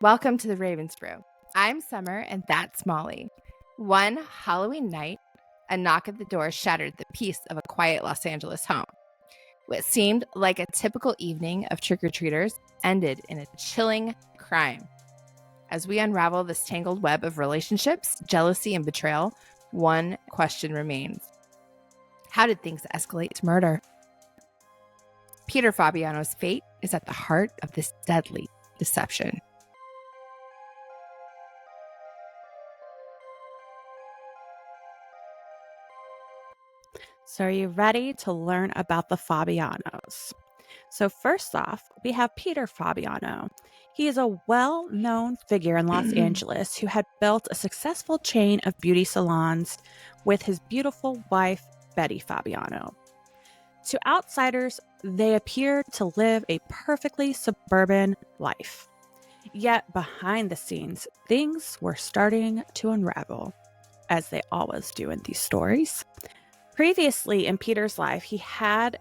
Welcome to the RavensBrew. I'm Summer, and that's Molly. One Halloween night, a knock at the door shattered the peace of a quiet Los Angeles home. What seemed like a typical evening of trick-or-treaters ended in a chilling crime. As we unravel this tangled web of relationships, jealousy, and betrayal, one question remains. How did things escalate to murder? Peter Fabiano's fate is at the heart of this deadly deception. So are you ready to learn about the Fabianos? So first off, we have Peter Fabiano. He is a well-known figure in Los Angeles who had built a successful chain of beauty salons with his beautiful wife, Betty Fabiano. To outsiders, they appeared to live a perfectly suburban life. Yet behind the scenes, things were starting to unravel, as they always do in these stories. Previously in Peter's life, he had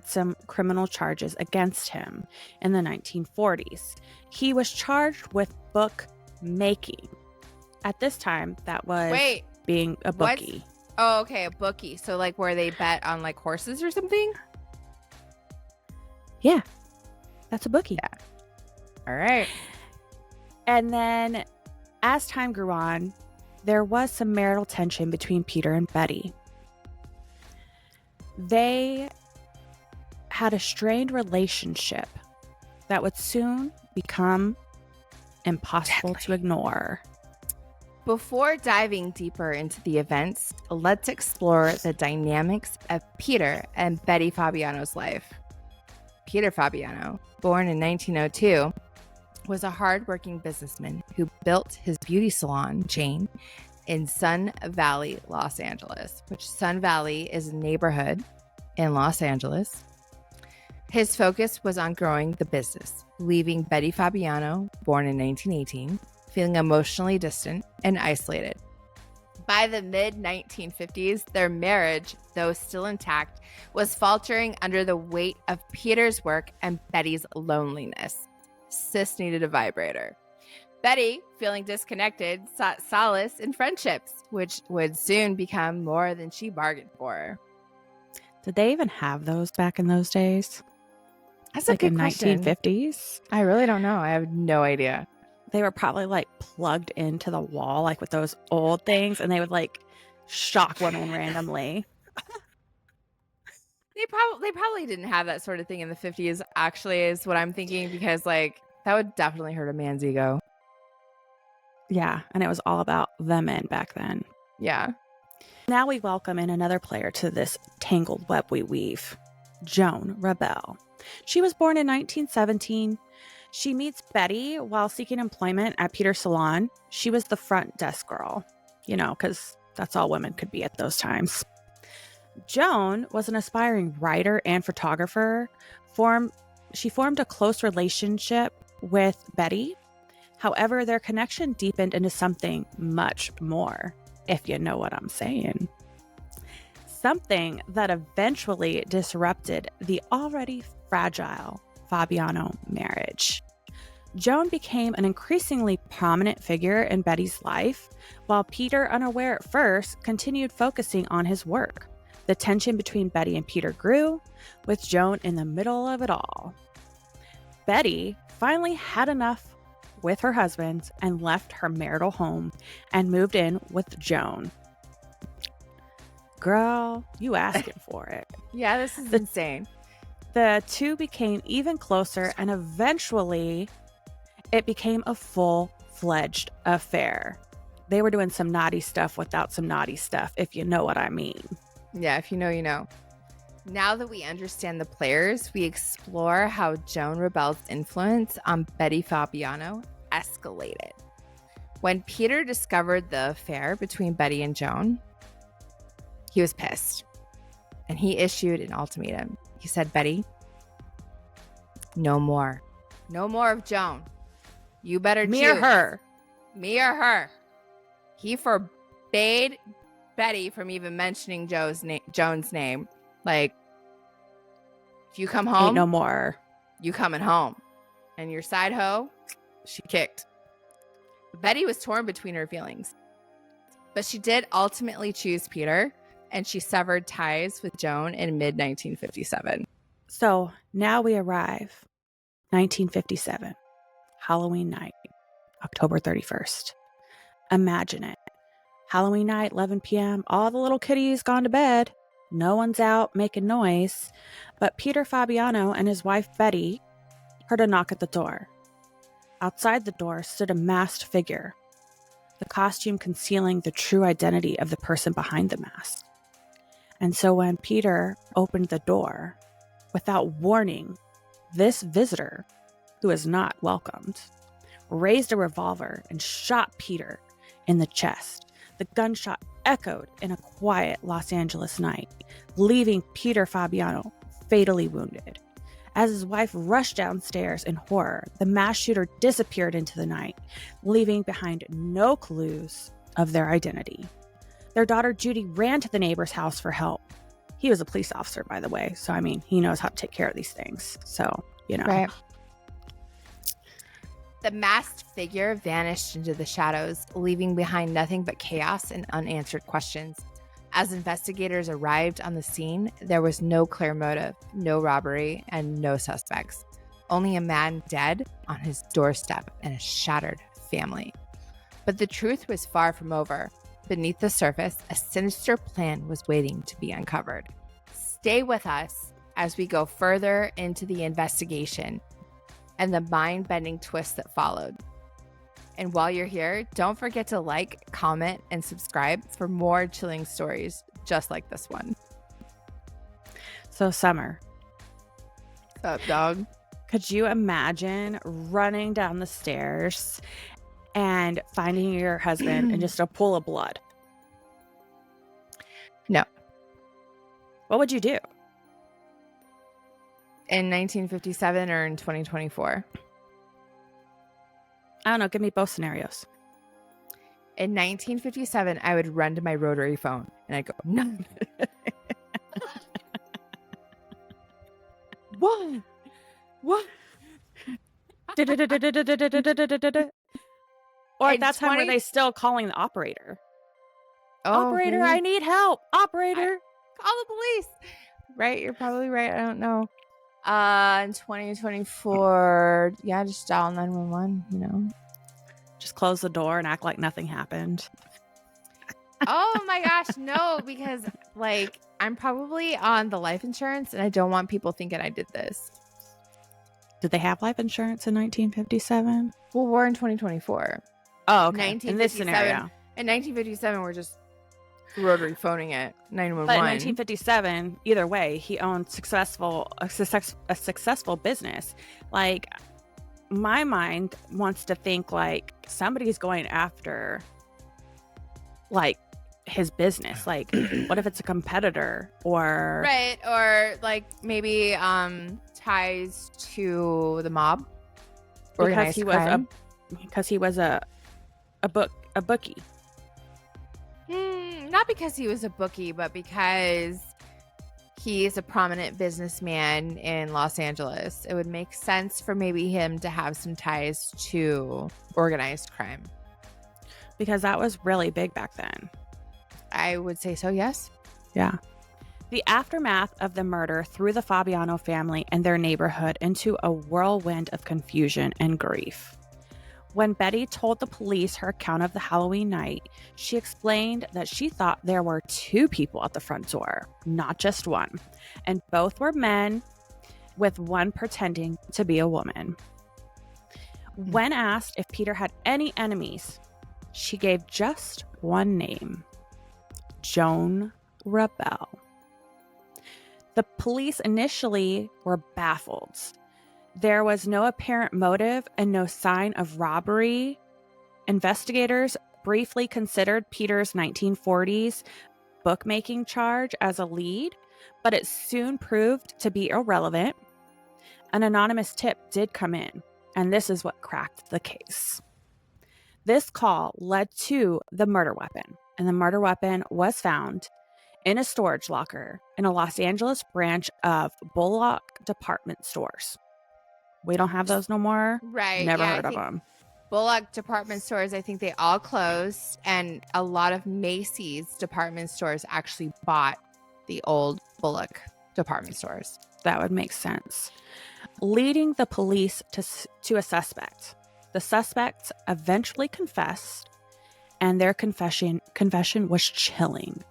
some criminal charges against him in the 1940s. He was charged with bookmaking. At this time, that was being a bookie. What? Oh, okay, a bookie. So like where they bet on like horses or something? Yeah, that's a bookie. Yeah. All right. And then as time grew on, there was some marital tension between Peter and Betty. They had a strained relationship that would soon become impossible to ignore. Before diving deeper into the events, let's explore the dynamics of Peter and Betty Fabiano's life. Peter Fabiano, born in 1902, was a hardworking businessman who built his beauty salon chain in Sun Valley, Los Angeles, which Sun Valley is a neighborhood in Los Angeles. His focus was on growing the business, leaving Betty Fabiano, born in 1918, feeling emotionally distant and isolated. By the mid-1950s, their marriage, though still intact, was faltering under the weight of Peter's work and Betty's loneliness. Sis needed a vibrator. Betty, feeling disconnected, sought solace in friendships, which would soon become more than she bargained for. Did they even have those back in those days? That's like a good in question. 1950s? I really don't know. I have no idea. They were probably like plugged into the wall, like with those old things, and they would like shock women randomly. They probably didn't have that sort of thing in the 50s, actually, is what I'm thinking, because like that would definitely hurt a man's ego. Yeah, and it was all about the men back then. Yeah. Now we welcome in another player to this tangled web we weave, Joan Rebel. She was born in 1917. She meets Betty while seeking employment at Peter's salon. She was the front desk girl, because that's all women could be at those times. Joan was an aspiring writer and photographer. She formed a close relationship with Betty. However, their connection deepened into something much more, if you know what I'm saying. Something that eventually disrupted the already fragile Fabiano marriage. Joan became an increasingly prominent figure in Betty's life, while Peter, unaware at first, continued focusing on his work. The tension between Betty and Peter grew, with Joan in the middle of it all. Betty finally had enough with her husband and left her marital home and moved in with Joan. Girl, you asking for it. Yeah, this is insane. The two became even closer, and eventually it became a full-fledged affair. They were doing some naughty stuff without some naughty stuff, if you know what I mean. Yeah, if you know, you know. Now that we understand the players, we explore how Joan Rebel's influence on Betty Fabiano escalated. When Peter discovered the affair between Betty and Joan, he was pissed, and he issued an ultimatum. He said, Betty, no more. No more of Joan. You better Me choose. or her. Me or her. He forbade Betty from even mentioning Joan's name. Like, if you come home, ain't no more. You coming home. And your side hoe, she kicked. Betty was torn between her feelings, but she did ultimately choose Peter, and she severed ties with Joan in mid-1957. So now we arrive, 1957, Halloween night, October 31st. Imagine it. Halloween night, 11 p.m., all the little kitties gone to bed. No one's out making noise, but Peter Fabiano and his wife Betty heard a knock at the door. Outside the door stood a masked figure, the costume concealing the true identity of the person behind the mask. And so when Peter opened the door, without warning, this visitor, who was not welcomed, raised a revolver and shot Peter in the chest. The gunshot echoed in a quiet Los Angeles night, leaving Peter Fabiano fatally wounded. As his wife rushed downstairs in horror, the mass shooter disappeared into the night, leaving behind no clues of their identity. Their daughter Judy ran to the neighbor's house for help. He was a police officer, by the way, so I mean, he knows how to take care of these things. So, you know. Right. The masked figure vanished into the shadows, leaving behind nothing but chaos and unanswered questions. As investigators arrived on the scene, there was no clear motive, no robbery, and no suspects. Only a man dead on his doorstep and a shattered family. But the truth was far from over. Beneath the surface, a sinister plan was waiting to be uncovered. Stay with us as we go further into the investigation and the mind-bending twist that followed. And while you're here, don't forget to like, comment, and subscribe for more chilling stories just like this one. So, Summer. What's up, dog? Could you imagine running down the stairs and finding your husband in just a pool of blood? No. What would you do? In 1957 or in 2024? I don't know. Give me both scenarios. In 1957, I would run to my rotary phone and I'd go, no. What? Or at that time, were they still calling the operator? Oh, Operator, really? I need help. Operator. Call the police. Right? You're probably right. I don't know. In 2024, yeah, just dial 911, you know. Just close the door and act like nothing happened. Oh my gosh, no, because like I'm probably on the life insurance and I don't want people thinking I did this. Did they have life insurance in 1957? Well, we're in 2024. Oh, okay. In this scenario. In 1957, we're just rotary phoning it 911. But in 1957, either way, he owned a successful business. Like, my mind wants to think like somebody's going after like his business. Like, what if it's a competitor or right, or like maybe ties to the mob, because he was a bookie. Not because he was a bookie, but because he is a prominent businessman in Los Angeles. It would make sense for maybe him to have some ties to organized crime. Because that was really big back then. I would say so, yes. Yeah. The aftermath of the murder threw the Fabiano family and their neighborhood into a whirlwind of confusion and grief. When Betty told the police her account of the Halloween night, she explained that she thought there were two people at the front door, not just one, and both were men, with one pretending to be a woman. When asked if Peter had any enemies, she gave just one name: Joan Rebel. The police initially were baffled. There was no apparent motive and no sign of robbery. Investigators briefly considered Peter's 1940s bookmaking charge as a lead, but it soon proved to be irrelevant. An anonymous tip did come in, and this is what cracked the case. This call led to the murder weapon, and the murder weapon was found in a storage locker in a Los Angeles branch of Bullock department stores. We don't have those no more. Right. Never yeah, heard of them. Bullock department stores, I think they all closed, and a lot of Macy's department stores actually bought the old Bullock department stores. That would make sense. Leading the police to a suspect. The suspects eventually confessed, and their confession was chilling.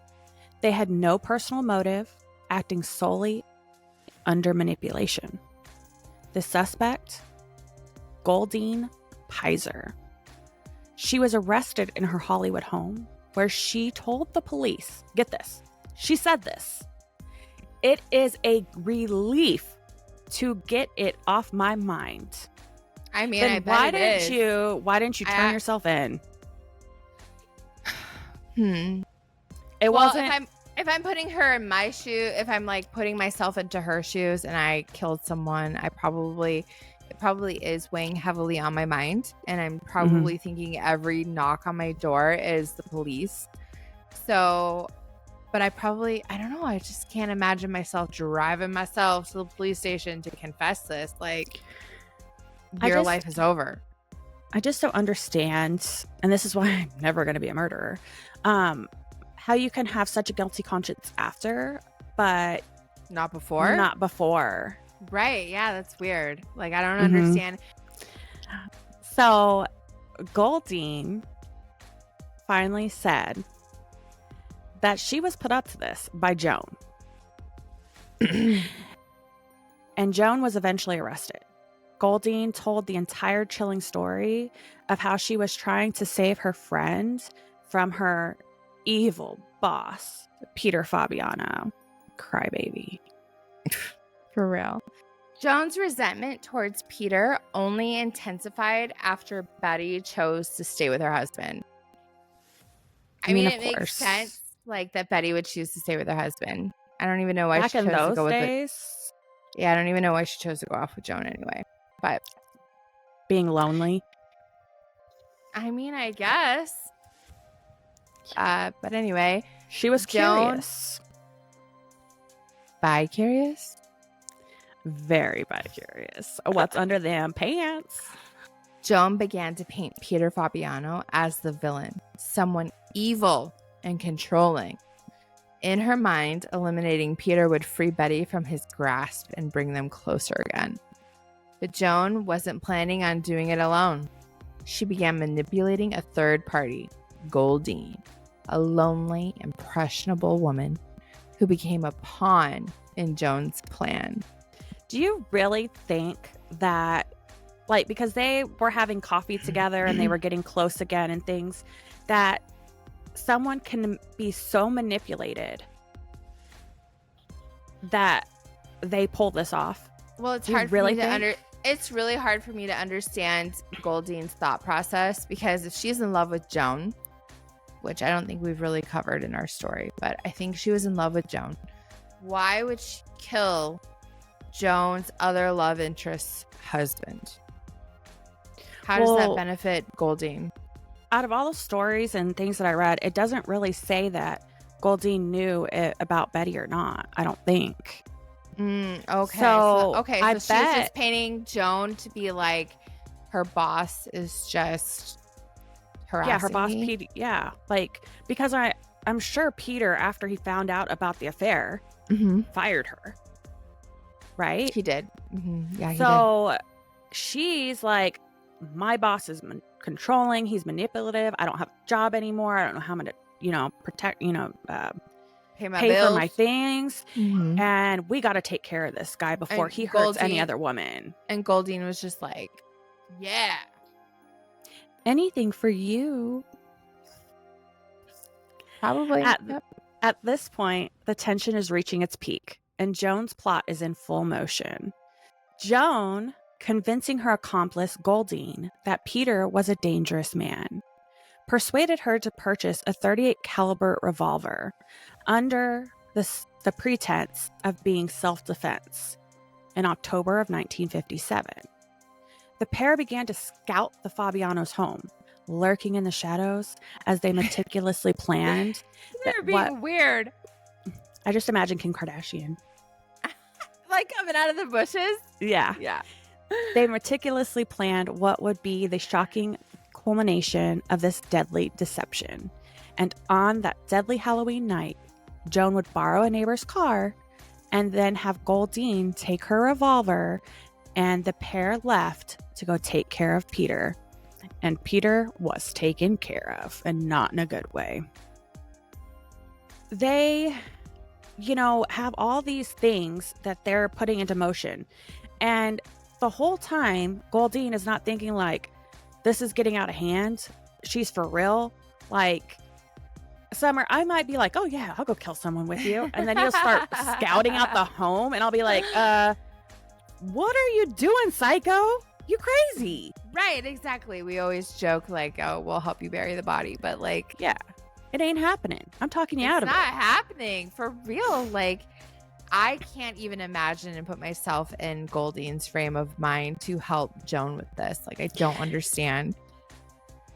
They had no personal motive, acting solely under manipulation. The suspect, Goldine Pizer. She was arrested in her Hollywood home, where she told the police, get this, she said this, "It is a relief to get it off my mind." I mean, then I bet why didn't you turn yourself in? It wasn't. If I'm putting her in my shoe, if I'm like putting myself into her shoes and I killed someone, it probably is weighing heavily on my mind, and I'm probably thinking every knock on my door is the police. So, but I don't know. I just can't imagine myself driving myself to the police station to confess this. Like, your life is over. I just don't understand, and this is why I'm never going to be a murderer, how you can have such a guilty conscience after, but not before? Not before. Right. Yeah, that's weird. Like, I don't understand. So, Goldine finally said that she was put up to this by Joan. And Joan was eventually arrested. Goldine told the entire chilling story of how she was trying to save her friend from her evil boss, Peter Fabiano. Crybaby. For real. Joan's resentment towards Peter only intensified after Betty chose to stay with her husband. I mean, it makes sense, like, that Betty would choose to stay with her husband. I don't even know why she chose to go with it. Yeah, I don't even know why she chose to go off with Joan anyway. But being lonely. I mean, I guess. But anyway, she was curious. Bi-curious? Very bi-curious. What's under them pants? Joan began to paint Peter Fabiano as the villain, someone evil and controlling. In her mind, eliminating Peter would free Betty from his grasp and bring them closer again. But Joan wasn't planning on doing it alone. She began manipulating a third party, Goldine, a lonely, impressionable woman who became a pawn in Joan's plan. Do you really think that, like, because they were having coffee together and they were getting close again and things, that someone can be so manipulated that they pull this off? Well, it's hard for me to it's really hard for me to understand Goldine's thought process, because if she's in love with Joan, which I don't think we've really covered in our story, but I think she was in love with Joan, why would she kill Joan's other love interest's husband? How does that benefit Goldine? Out of all the stories and things that I read, it doesn't really say that Goldine knew about Betty or not, I don't think. Okay. So she's just painting Joan to be like, her boss is just harassing her boss, me. Peter. Yeah, like, because I'm sure Peter, after he found out about the affair, fired her. Right? He did. Yeah. So she's like, my boss is controlling. He's manipulative. I don't have a job anymore. I don't know how I'm going to, protect, pay for my things. And we got to take care of this guy before he hurts any other woman. And Goldine was just like, yeah. Anything for you. Probably. At this point, the tension is reaching its peak, and Joan's plot is in full motion. Joan convincing her accomplice, Goldine, that Peter was a dangerous man, persuaded her to purchase a .38 caliber revolver under the pretense of being self-defense in October of 1957. The pair began to scout the Fabiano's home, lurking in the shadows as they meticulously planned. They're being weird. I just imagine Kim Kardashian. Like coming out of the bushes? Yeah. Yeah. They meticulously planned what would be the shocking culmination of this deadly deception. And on that deadly Halloween night, Joan would borrow a neighbor's car and then have Goldine take her revolver, and the pair left to go take care of Peter. And Peter was taken care of, and not in a good way. They, have all these things that they're putting into motion. And the whole time, Goldine is not thinking like, this is getting out of hand. She's for real. Like, Summer, I might be like, oh yeah, I'll go kill someone with you. And then you'll start scouting out the home, and I'll be like, what are you doing, psycho? You crazy. Right, exactly. We always joke like, oh, we'll help you bury the body. But like, yeah, it ain't happening. I'm talking you out of it. It's not happening for real. Like, I can't even imagine and put myself in Goldine's frame of mind to help Joan with this. Like, I don't understand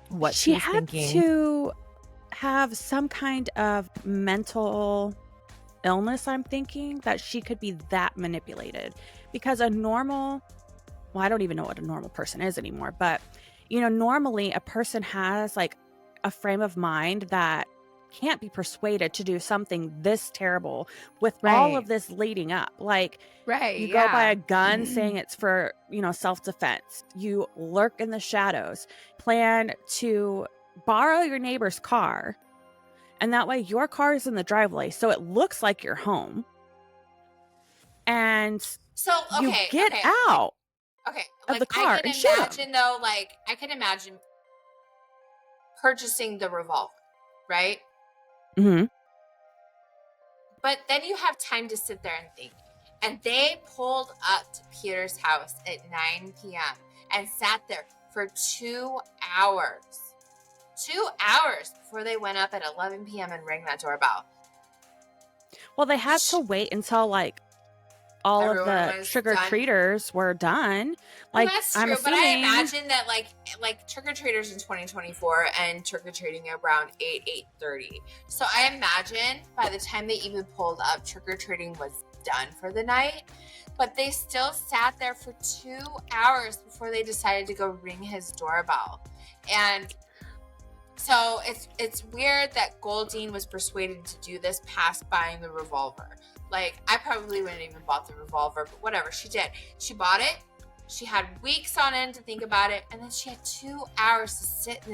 what she's thinking. She had to have some kind of mental illness, I'm thinking, that she could be that manipulated. Because I don't even know what a normal person is anymore, but normally a person has like a frame of mind that can't be persuaded to do something this terrible with all of this leading up. Like, you go buy a gun saying it's for, self-defense. You lurk in the shadows, plan to borrow your neighbor's car, and that way your car is in the driveway, so it looks like you're home. And so you get out of the car. I can imagine though, like I can imagine purchasing the revolver, right? Mm-hmm. But then you have time to sit there and think. And they pulled up to Peter's house at 9 p.m. and sat there for 2 hours. 2 hours before they went up at 11 p.m. and rang that doorbell. Well, they had to wait until like all everyone of the trick-or-treaters were done. Like, well, that's true, I'm assuming... but I imagine that like trick-or-treaters in 2024 and trick-or-treating around 8:30. So I imagine by the time they even pulled up, trick-or-treating was done for the night. But they still sat there for 2 hours before they decided to go ring his doorbell. And so it's weird that Goldine was persuaded to do this past buying the revolver. Like, I probably wouldn't even bought the revolver, but whatever, she did. She bought it. She had weeks on end to think about it, and then she had 2 hours to sit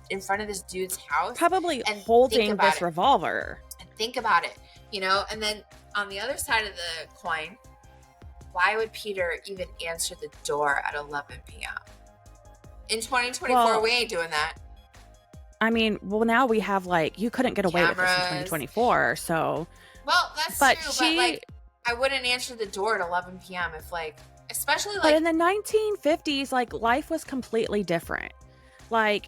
in front of this dude's house, probably and holding this revolver and think about it, And then on the other side of the coin, why would Peter even answer the door at 11 p.m. in 2024? We ain't doing that. I mean, well, now we have you couldn't get away with this in 2024, so. Well, that's true, but I wouldn't answer the door at 11 p.m. if especially But in the 1950s, life was completely different.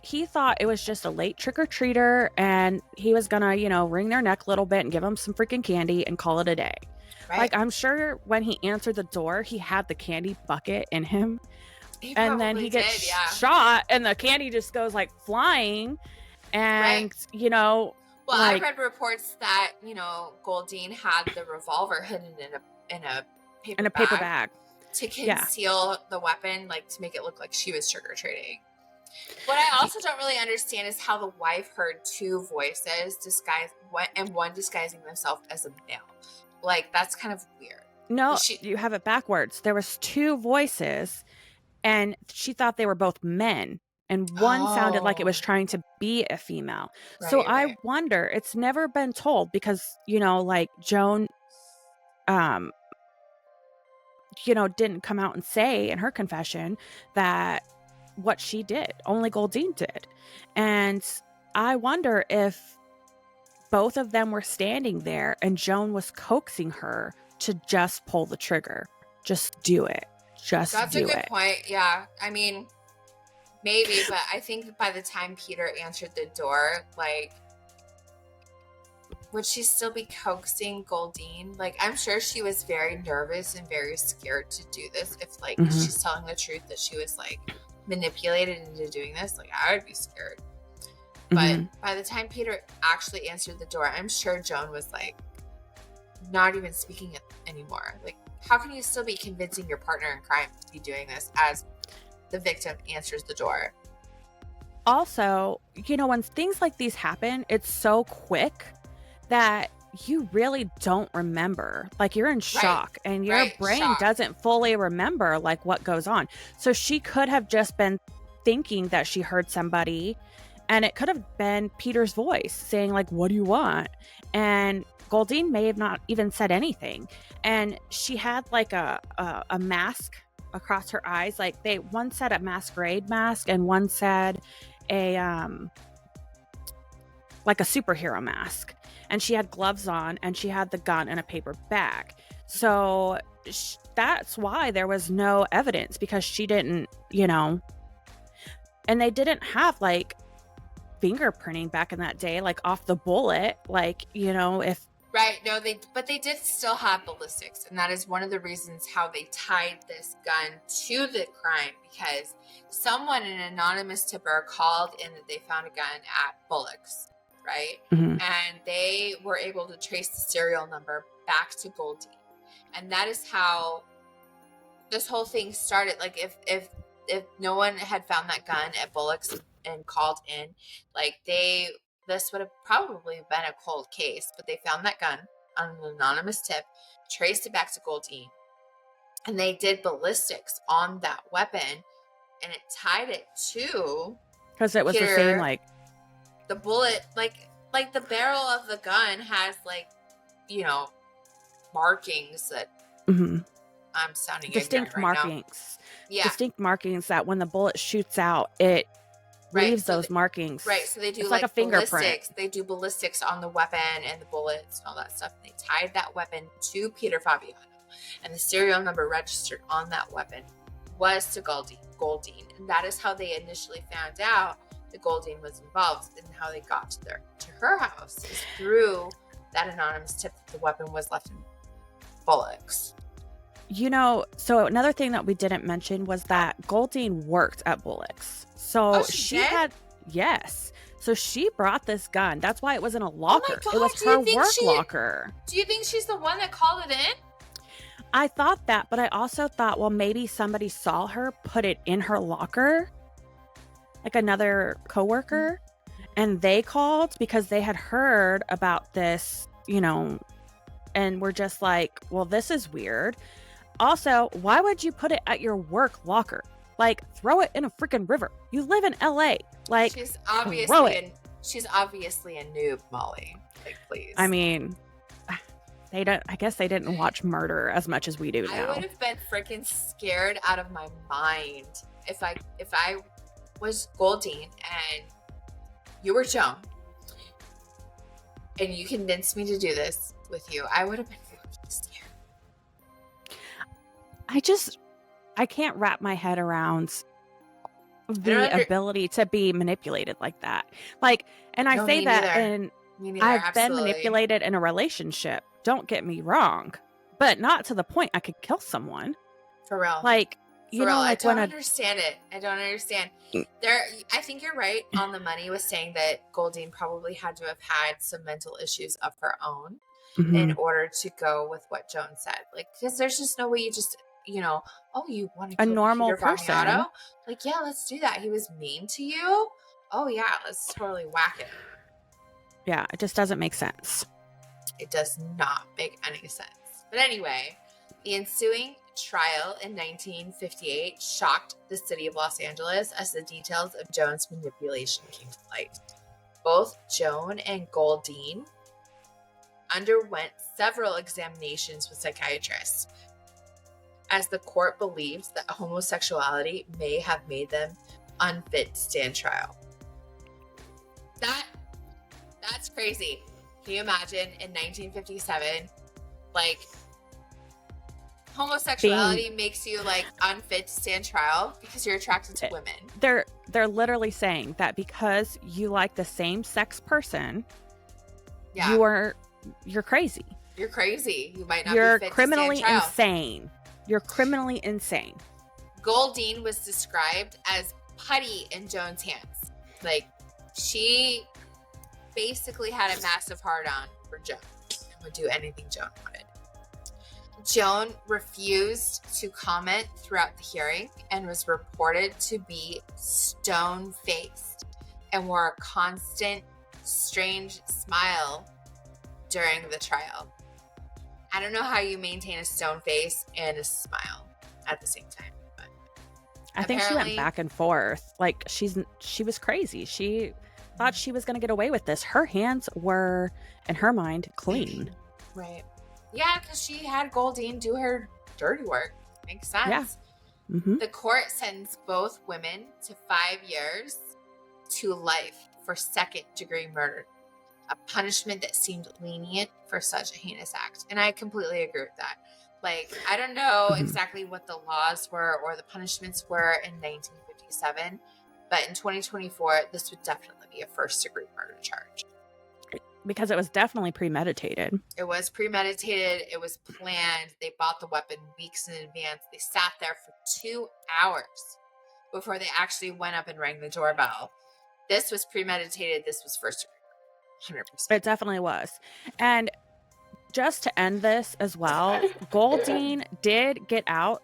He thought it was just a late trick-or-treater, and he was gonna, wring their neck a little bit and give them some freaking candy and call it a day. Right. I'm sure when he answered the door, he had the candy bucket in him. And then he gets shot, and the candy just goes flying. And, Well, I read reports that, Goldine had the revolver hidden in a paper bag to conceal the weapon, to make it look like she was trick-or-treating. What I also don't really understand is how the wife heard two voices one disguising themselves as a male. That's kind of weird. No, you have it backwards. There was two voices, and she thought they were both men. And one sounded like it was trying to be a female. Right, so I wonder, it's never been told because, Joan, didn't come out and say in her confession that what she did, only Goldine did. And I wonder if both of them were standing there and Joan was coaxing her to just pull the trigger. Just do it. That's a good point. Yeah. I mean, maybe, but I think by the time Peter answered the door, would she still be coaxing Goldine? I'm sure she was very nervous and very scared to do this. If she's telling the truth that she was manipulated into doing this, I would be scared. But by the time Peter actually answered the door, I'm sure Joan was not even speaking anymore. How can you still be convincing your partner in crime to be doing this as the victim answers the door? also, when things like these happen, it's so quick that you really don't remember. Like, you're in shock and your brain shock. doesn't fully remember like what goes on. So she could have just been thinking that she heard somebody, and it could have been Peter's voice saying like, what do you want? And Goldine may have not even said anything. And she had like a mask across her eyes. Like, one said a masquerade mask and one said a like a superhero mask. And she had gloves on, and she had the gun in a paper bag. So that's why there was no evidence, because she didn't, and they didn't have like fingerprinting back in that day, like off the bullet, like, if. Right. No, but they did still have ballistics. And that is one of the reasons how they tied this gun to the crime, because an anonymous tipper, called in that they found a gun at Bullock's. Right. Mm-hmm. And they were able to trace the serial number back to Goldine. And that is how this whole thing started. Like, if no one had found that gun at Bullock's and called in, like, this would have probably been a cold case, but they found that gun on an anonymous tip, traced it back to Goldine, and they did ballistics on that weapon, and it tied it to, because it was Peter. The same, like, the bullet, like the barrel of the gun has, like, markings that mm-hmm. I'm sounding distinct ignorant right markings. now. Yeah. Distinct markings that when the bullet shoots out, it leaves those markings. Right. So they do, it's like a fingerprint. Ballistics. They do ballistics on the weapon and the bullets and all that stuff. And they tied that weapon to Peter Fabiano. And the serial number registered on that weapon was to Goldine. And that is how they initially found out that Goldine was involved, and how they got to her house is through that anonymous tip that the weapon was left in Bullock's. So another thing that we didn't mention was that Goldine worked at Bullock's. So she had, yes. So she brought this gun. That's why it was in a locker. Oh my God, it was her work locker. Do you think she's the one that called it in? I thought that, but I also thought, well, maybe somebody saw her put it in her locker, like another coworker, and they called because they had heard about this, and were just like, well, this is weird. Also, why would you put it at your work locker? Like, throw it in a freaking river. You live in LA. Like, she's throw it. She's obviously a noob, Molly. Like, please. I mean, I guess they didn't watch Murder as much as we do now. I would have been freaking scared out of my mind if I was Goldine and you were Joan and you convinced me to do this with you. I would have been freaking scared. I can't wrap my head around the ability to be manipulated like that. Like, and I say that, and I've been manipulated in a relationship. Don't get me wrong, but not to the point I could kill someone. For real. Like, I don't understand it. I don't understand. I think you're right on the money with saying that Goldine probably had to have had some mental issues of her own in order to go with what Joan said. Like, because there's just no way you just, you want to kill a normal Peter person. Fabiano? Like, yeah, let's do that. He was mean to you. Oh yeah, let's totally whack it. Yeah, it just doesn't make sense. It does not make any sense. But anyway, the ensuing trial in 1958 shocked the city of Los Angeles as the details of Joan's manipulation came to light. Both Joan and Goldine underwent several examinations with psychiatrists, as the court believed that homosexuality may have made them unfit to stand trial. That's crazy. Can you imagine in 1957, like, homosexuality makes you, like, unfit to stand trial because you're attracted to women? They're literally saying that because you like the same sex person, you're crazy. You're crazy. You might not be fit criminally to stand trial. insane. You're criminally insane. Goldine was described as putty in Joan's hands. Like, she basically had a massive hard-on for Joan and would do anything Joan wanted. Joan refused to comment throughout the hearing and was reported to be stone-faced. and wore a constant, strange smile during the trial. I don't know how you maintain a stone face and a smile at the same time. But I think she went back and forth. Like, she was crazy. She thought she was going to get away with this. Her hands were, in her mind, clean. Right. Yeah, because she had Goldine do her dirty work. Makes sense. Yeah. Mm-hmm. The court sentenced both women to 5 years to life for second-degree murder, a punishment that seemed lenient for such a heinous act. And I completely agree with that. Like, I don't know exactly what the laws were or the punishments were in 1957, but in 2024, this would definitely be a first-degree murder charge. Because it was definitely premeditated. It was premeditated. It was planned. They bought the weapon weeks in advance. They sat there for 2 hours before they actually went up and rang the doorbell. This was premeditated. This was first degree. 100%. It definitely was. And just to end this as well, Goldine did get out.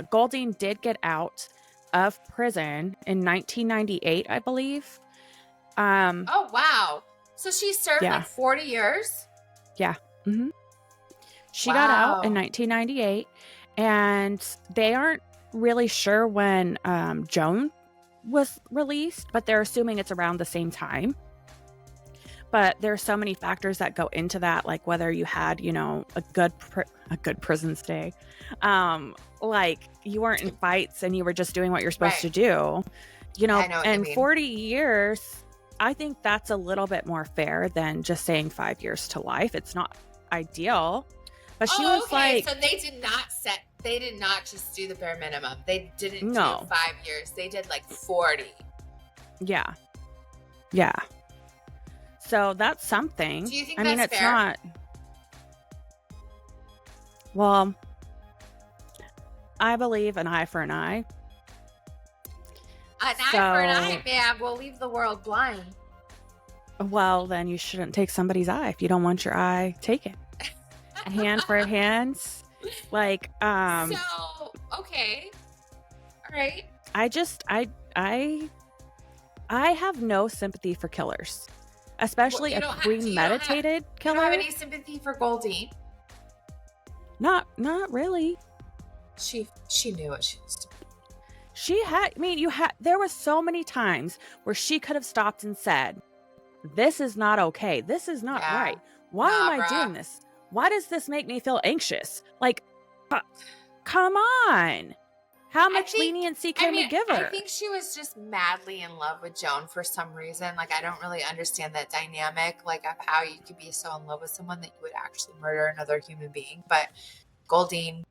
Goldine did get out of prison in 1998, I believe. Oh, wow. So she served like 40 years? Yeah. Mm-hmm. She got out in 1998, and they aren't really sure when Joan was released, but they're assuming it's around the same time. But there are so many factors that go into that, like whether you had, a good prison stay, like you weren't in fights and you were just doing what you're supposed to do, and 40 years. I think that's a little bit more fair than just saying 5 years to life. It's not ideal, but she was like, so they did not just do the bare minimum. They didn't do 5 years. They did like 40. Yeah. Yeah. So that's something. Do you think that's fair? Not. Well, I believe an eye for an eye. An eye for an eye, man, will leave the world blind. Well, then you shouldn't take somebody's eye if you don't want your eye taken. A hand for a hand. Like, So, okay. All right. I have no sympathy for killers. Especially a premeditated killer. You don't have any sympathy for Goldine? Not really. She knew what she was doing. There was so many times where she could have stopped and said, this is not okay. This is not right. Why am I doing this? Why does this make me feel anxious? Like, come on. How much leniency can we give her? I think she was just madly in love with Joan for some reason. Like, I don't really understand that dynamic, like, of how you could be so in love with someone that you would actually murder another human being. But Goldine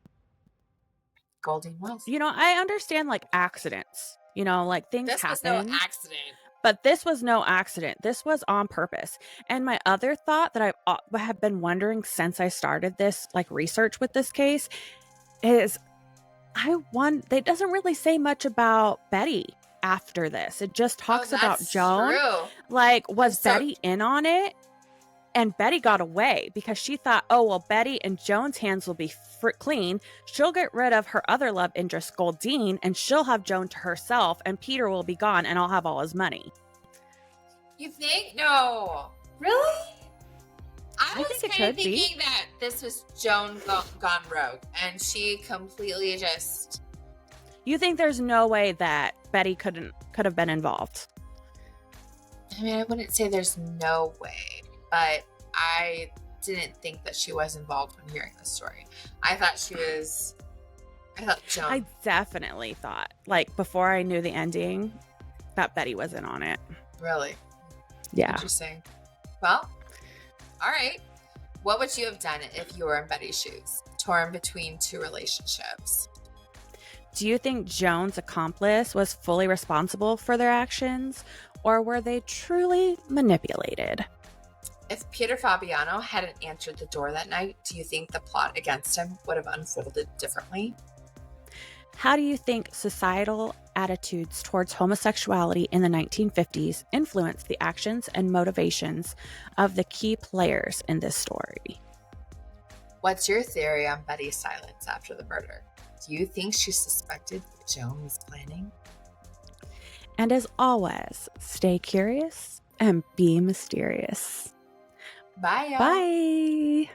was. I understand, like, accidents. Like, things happen. This was no accident. But this was no accident. This was on purpose. And my other thought that I have been wondering since I started this, like, research with this case is, it doesn't really say much about Betty after this. It just talks about Joan. True. Like, was Betty in on it? And Betty got away because she thought, oh, well, Betty and Joan's hands will be clean. She'll get rid of her other love interest, Goldine, and she'll have Joan to herself, and Peter will be gone, and I'll have all his money. You think? No. Really? I was kind of thinking be. that this was Joan gone rogue, and she completely just... You think there's no way that Betty could have been involved? I mean, I wouldn't say there's no way, but I didn't think that she was involved when hearing this story. I thought Joan... I definitely thought, like, before I knew the ending, that Betty was in on it. Really? Yeah. Interesting. Well, all right. What would you have done if you were in Betty's shoes, torn between two relationships? Do you think Joan's accomplice was fully responsible for their actions, or were they truly manipulated? If Peter Fabiano hadn't answered the door that night, do you think the plot against him would have unfolded differently? How do you think societal attitudes towards homosexuality in the 1950s influenced the actions and motivations of the key players in this story? What's your theory on Betty's silence after the murder? Do you think she suspected what Joan was planning? And as always, stay curious and be mysterious. Bye, y'all. Bye.